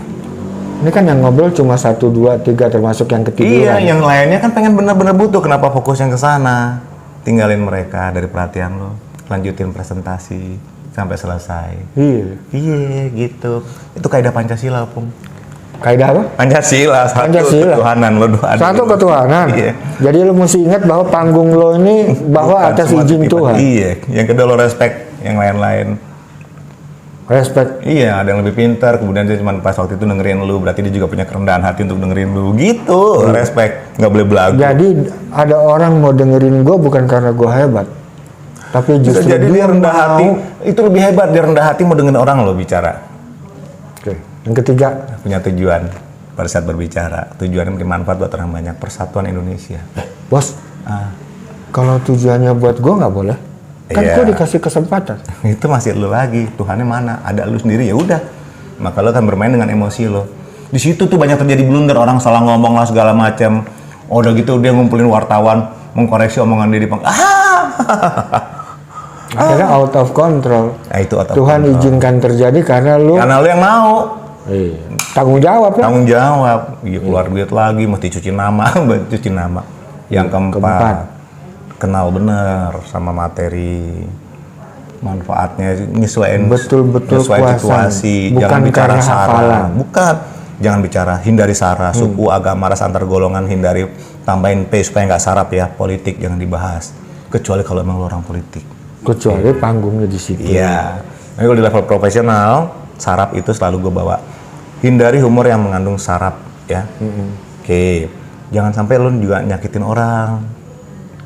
Ini kan yang ngobrol cuma 1, 2, 3 termasuk yang ketiduran.
Iya, yang lainnya kan pengen bener-bener butuh. Kenapa fokusnya ke sana? Tinggalin mereka dari perhatian lo. Lanjutin presentasi sampai selesai.
Iya.
Iya, gitu. Itu kaidah Pancasila, Opung.
Kaidah apa?
Pancasila, satu
Pancasila.
ketuhanan lo doa.
Satu
dulu.
ketuhanan.
Iya.
Jadi lo mesti ingat bahwa panggung lo ini bahwa
Bukan
atas
semua
izin
tipe-
Tuhan.
Iya. Yang kedua lo respect yang lain-lain.
Respect.
Iya, ada yang lebih pintar, kemudian dia cuma pas waktu itu dengerin lu, berarti dia juga punya kerendahan hati untuk dengerin lu, gitu. Respect, nggak boleh belagu.
Jadi ada orang mau dengerin gue bukan karena gue hebat, tapi
Bisa
justru
jadi dia rendah
mau.
hati, itu lebih hebat, dia rendah hati mau dengerin orang lo bicara.
Oke. Yang ketiga,
Punya tujuan pada saat berbicara, tujuannya memberi manfaat buat orang banyak, persatuan Indonesia.
bos,
Ah,
kalau tujuannya buat gue nggak boleh. Kan
Iya.
gue dikasih kesempatan.
itu masih lu lagi, Tuhannya mana? Ada lu sendiri, ya udah. Maka lo akan bermain dengan emosi lo. Di situ tuh banyak terjadi blunder, orang salah ngomong lah segala macam. Oh, udah gitu dia ngumpulin wartawan, mengkoreksi omongan dia di
Akhirnya out of control.
Nah, itu otak
Tuhan
kontrol.
izinkan terjadi karena lu
Karena lu yang mau.
Iya. Tanggung jawab lah.
Tanggung jawab, iya keluar duit lagi, mesti cuci nama, cuci nama. Yang keempat, kenal bener sama materi, manfaatnya, nyesuaiin
Betul-betul
nyesuaiin
kuasai.
situasi,
Bukan
jangan bicara
karena
sara,
hafalan.
bukan, jangan bicara, hindari sara, suku, agama, ras antar golongan, hindari, tambahin P supaya nggak sarap ya, politik jangan dibahas, kecuali kalau emang lu orang politik.
Kecuali panggungnya di situ.
Iya, tapi kalau di level profesional, sarap itu selalu gue bawa. Hindari humor yang mengandung sarap, ya. Oke, jangan sampai lu juga nyakitin orang,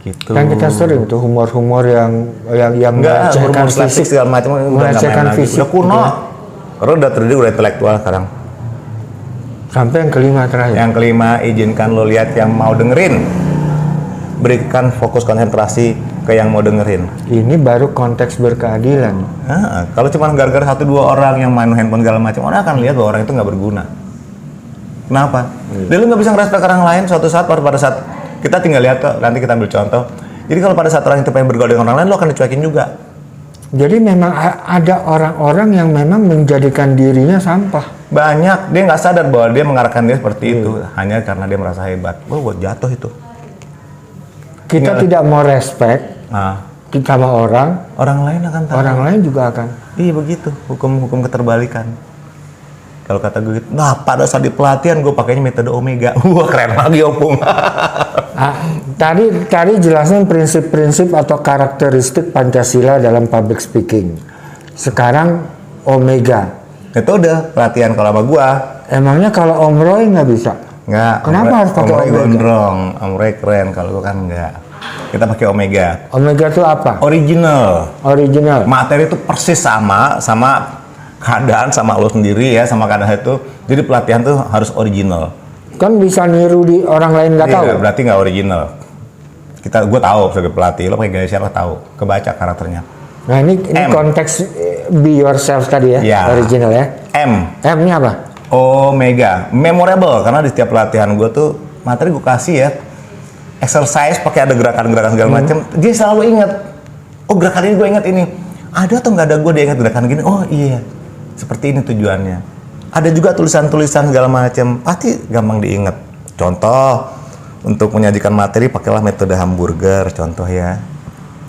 gitu.
Kan kita sering tuh humor-humor yang
Enggak,
melecehkan
humor plastik segala macam udah nggak
melecehkan
main lagi.
fisik
Udah kuno.
gitu ya.
Karena udah terjadi udah intelektual sekarang.
Sampai yang kelima terakhir.
Yang kelima, izinkan lo lihat yang mau dengerin. Berikan fokus konsentrasi ke yang mau dengerin.
Ini baru konteks berkeadilan.
Kalau cuma gara-gara 1-2 orang yang main handphone segala macam, orang akan lihat bahwa orang itu nggak berguna. Kenapa? Dia lu nggak bisa ngerespek orang lain suatu saat pada saat kita tinggal lihat kok, nanti kita ambil contoh. Jadi kalau pada saat orang itu pengen bergaul dengan orang lain, lo akan dicuekin juga.
Jadi memang ada orang-orang yang memang menjadikan dirinya sampah.
Banyak, dia nggak sadar bahwa dia mengarahkan dia seperti itu hanya karena dia merasa hebat. Wah, buat jatuh itu.
Kita tidak mau respect
Nah,
sama orang
orang lain akan tahu.
lain juga akan.
Iya begitu, hukum keterbalikan. Kalau kata gue gitu, nah pada saat di pelatihan gue pakainya metode Omega. Wah keren lagi opung.
Tadi jelasin prinsip-prinsip atau karakteristik Pancasila dalam public speaking. Sekarang Omega.
Metode pelatihan kalau sama gue.
Emangnya kalau Om Roy nggak bisa?
Nggak.
Kenapa harus pakai
Om Roy
Omega?
gondrong, Om Roy keren, kalau gue kan enggak. Kita pakai Omega.
Omega itu apa?
Original.
Original.
Materi itu persis sama keadaan, sama lo sendiri ya, sama keadaan itu. Jadi pelatihan tuh harus original.
Kan bisa niru di orang lain nggak tahu.
Iya, berarti nggak original. Gue tahu sebagai pelatih, lo pakai gaya siapa tahu, kebaca karakternya.
Nah ini
M.
konteks be yourself tadi ya,
Ya.
original ya.
M.
M-nya apa?
Omega, memorable, karena di setiap pelatihan gue tuh materi gue kasih ya, exercise pakai ada gerakan-gerakan segala macam, dia selalu ingat. Oh gerakan ini gue ingat ini. Ada atau nggak ada gue dia ingat gerakan gini? Oh iya, seperti ini tujuannya. Ada juga tulisan-tulisan segala macam, pasti gampang diingat. Contoh, untuk menyajikan materi pakailah metode hamburger, contoh ya.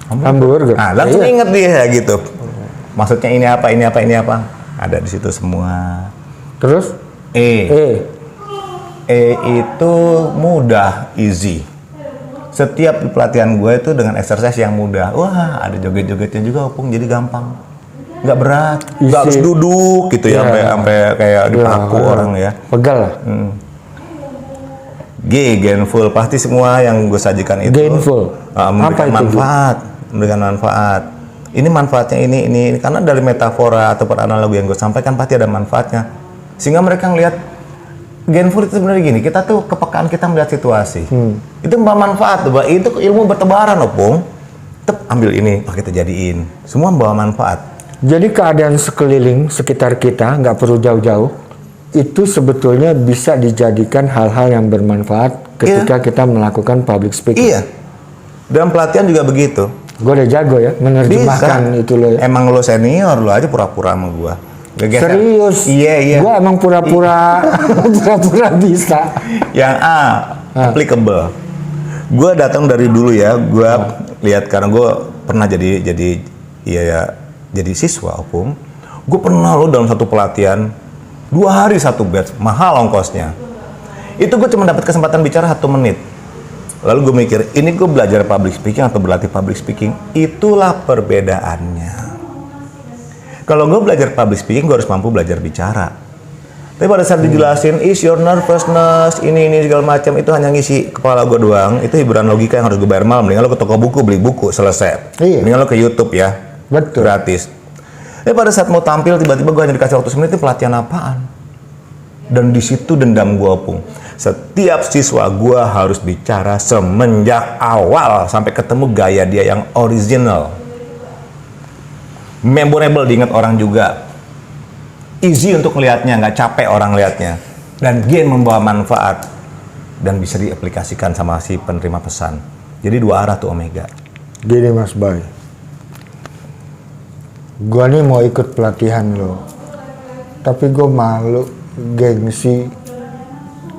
Hamburger.
Nah, langsung
Iya.
inget dia gitu. Maksudnya ini apa, ini apa, ini apa. Ada di situ semua.
Terus
E itu mudah, easy. Setiap pelatihan gue itu dengan exercise yang mudah. Wah, ada joget-jogetnya juga, opung, jadi gampang. Nggak berat, nggak harus duduk gitu ya, sampai kayak dipaku orang ya.
Pegal lah.
Gainful, pasti semua yang gue sajikan itu
Gainful.
memberikan
Apa itu,
manfaat, memberikan manfaat. Ini manfaatnya ini karena dari metafora atau analogi yang gue sampaikan pasti ada manfaatnya, sehingga mereka ngelihat gainful itu sebenarnya gini, kita tuh kepekaan kita melihat situasi, itu membawa manfaat, itu ilmu bertebaran, opung. Ambil ini, kita jadiin, semua membawa manfaat.
Jadi keadaan sekeliling sekitar kita nggak perlu jauh-jauh, itu sebetulnya bisa dijadikan hal-hal yang bermanfaat ketika kita melakukan public speaking.
Iya, dalam pelatihan juga begitu.
Gue udah jago ya menerjemahkan
Bisa.
itu lo ya.
Emang lo senior, lo aja pura-pura sama gua. Gegeser.
Serius?
Iya.
Gue emang pura-pura bisa.
Yang A, applicable. Gue datang dari dulu ya, gue lihat karena gue pernah jadi siswa, opung. Gue pernah lo dalam satu pelatihan 2 hari 1 batch, mahal ongkosnya. Itu gue cuma dapat kesempatan bicara 1 menit. Lalu gue mikir, ini gue belajar public speaking atau berlatih public speaking? Itulah perbedaannya. Kalau gue belajar public speaking, gue harus mampu belajar bicara. Tapi pada saat dijelasin, is your nervousness, ini segala macam, itu hanya ngisi kepala gue doang. Itu hiburan logika yang harus gue bayar malam. Mendingan lo ke toko buku, beli buku, selesai.
Iya.
Mendingan lo ke YouTube ya,
Betul.
gratis. Tapi pada saat mau tampil, tiba-tiba gue hanya dikasih waktu semenit, itu pelatihan apaan? Dan di situ dendam gue opung. Setiap siswa gue harus bicara semenjak awal sampai ketemu gaya dia yang original. Memorable diingat orang juga. Easy untuk melihatnya, nggak capek orang lihatnya. Dan gain membawa manfaat. Dan bisa diaplikasikan sama si penerima pesan. Jadi dua arah tuh Omega.
Gini Mas Bay, gua nih mau ikut pelatihan lo, tapi gue malu, gengsi.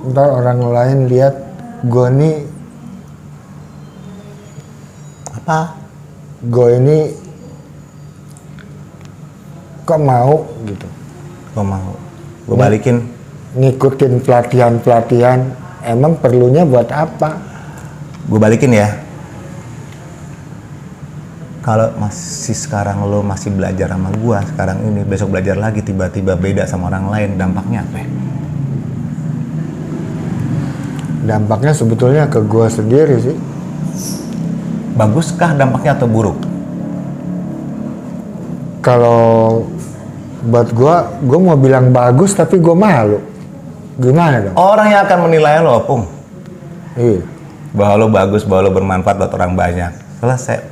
Ntar orang lain lihat gue nih
Apa?
gue ini kok mau gitu
Gue mau. Gue balikin.
ngikutin pelatihan-pelatihan, emang perlunya buat apa?
Gue balikin ya. Kalau masih sekarang lo masih belajar sama gue sekarang ini, besok belajar lagi tiba-tiba beda sama orang lain, dampaknya apa?
Dampaknya sebetulnya ke gue sendiri sih.
Baguskah dampaknya atau buruk?
Kalau buat gue mau bilang bagus tapi gue malu. Gimana dong?
Orang yang akan menilai lo, Opung.
Iya.
Bahwa lo bagus, bahwa lo bermanfaat buat orang banyak. Selesai.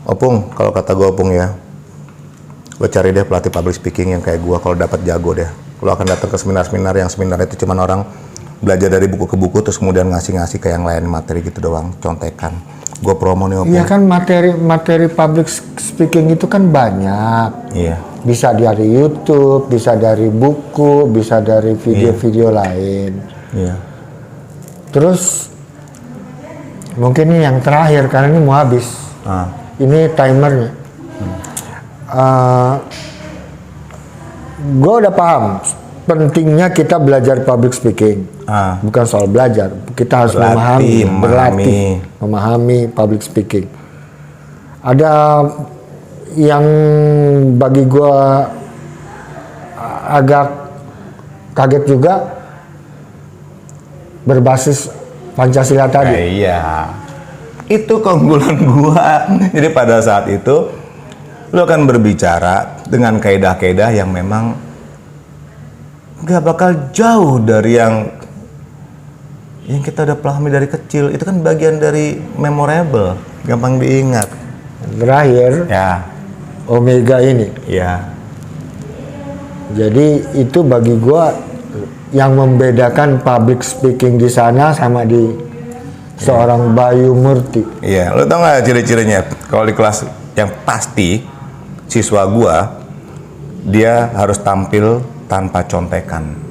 Opung, kalau kata gue Opung ya, lo cari deh pelatih public speaking yang kayak gue. Kalau dapat jago deh. Lo akan datang ke seminar-seminar yang seminar itu cuma orang belajar dari buku ke buku terus kemudian ngasih-ngasih ke yang lain materi gitu doang, contekan. Gue promo nih Opung.
Iya kan materi public speaking itu kan banyak.
Iya.
Bisa dari YouTube, bisa dari buku, bisa dari video-video lain.
Iya.
Terus mungkin ini yang terakhir karena ini mau habis. Ini timernya. Gue udah paham pentingnya kita belajar public speaking. Bukan soal belajar, kita harus memahami public speaking. Ada yang bagi gue agak kaget juga, berbasis Pancasila tadi.
Iya. Itu keunggulan gua. Jadi pada saat itu lo akan berbicara dengan kaidah-kaidah yang memang gak bakal jauh dari yang kita udah pahami dari kecil. Itu kan bagian dari memorable, gampang diingat.
Terakhir,
Ya.
Omega ini.
Ya.
Jadi itu bagi gua yang membedakan public speaking di sana sama di seorang Bayu Murti.
Iya, lo tau gak ciri-cirinya? Kalau di kelas yang pasti siswa gua dia harus tampil tanpa contekan.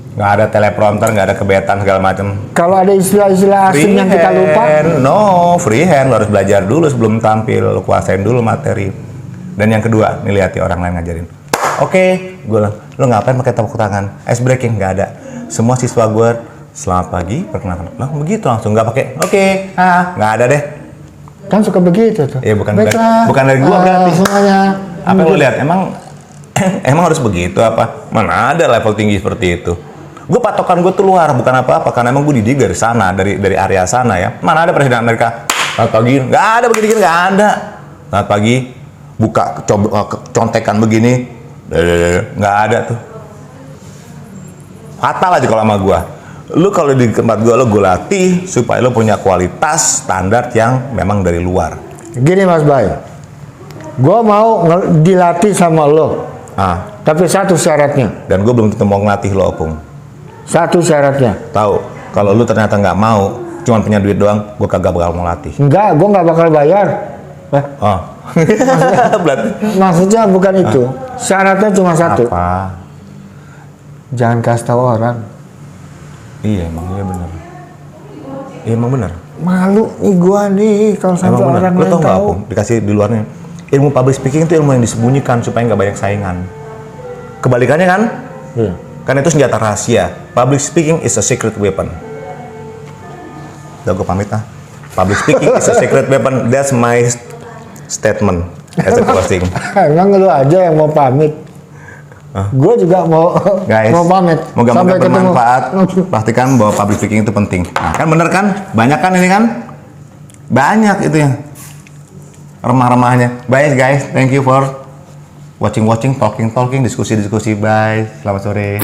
Nggak ada teleprompter, nggak ada kebetan segala macam.
Kalau ada istilah-istilah asing yang kita lupa,
no, free hand. Lo harus belajar dulu sebelum tampil, lo kuasain dulu materi. Dan yang kedua, nih lihat orang lain ngajarin. Oke, gue bilang, lo ngapain pakai tepuk tangan? Ice breaking nggak ada. Semua siswa gue, selamat pagi, perkenalkan. Lah begitu langsung nggak pakai. Oke, nggak ada deh.
kan suka begitu tuh.
Iya bukan
Baiklah,
bukan dari gua berarti.
Semuanya.
Apa lo lihat? Emang harus begitu apa? Mana ada level tinggi seperti itu? Gue patokan gue tuh luar, bukan apa-apa, karena emang gue dididik dari sana, dari area sana ya. Mana ada presiden Amerika? Selamat pagi, nggak ada begini, nggak ada. Selamat pagi, buka contekan begini, nggak ada tuh. Fatal aja kalau sama gue. Lu kalau di tempat gue latih supaya lu punya kualitas standar yang memang dari luar.
Gini Mas Bay, gue mau dilatih sama lo. Tapi satu syaratnya.
Dan gue belum tentu mau ngelatih lo, Opung.
Satu syaratnya.
Tahu, kalau lu ternyata nggak mau, cuma punya duit doang, gue kagak bakal mau latih.
Enggak, gue nggak bakal bayar. Maksudnya bukan itu. Syaratnya cuma satu.
Apa?
Jangan kasih tahu orang.
Iya, emang iya benar. Iya emang benar.
Malu nih gua nih kalau sampai orang
Lu
lain
tau nggak,
tahu.
Opung? Dikasih di luarnya. Ilmu public speaking itu ilmu yang disembunyikan supaya nggak banyak saingan. Kebalikannya kan?
Iya.
Karena itu senjata rahasia. Public speaking is a secret weapon. Udah gue pamit ah. Public speaking is a secret weapon. That's my statement. as a closing.
Emang lu aja yang mau pamit. Gue juga mau
Guys,
mau pamit.
moga-moga bermanfaat. Pastikan bahwa public speaking itu penting. Nah, kan bener kan? Banyak kan ini kan? Banyak itu yang remah-remahnya. Bye guys, thank you for watching, talking, diskusi. Bye. Selamat sore.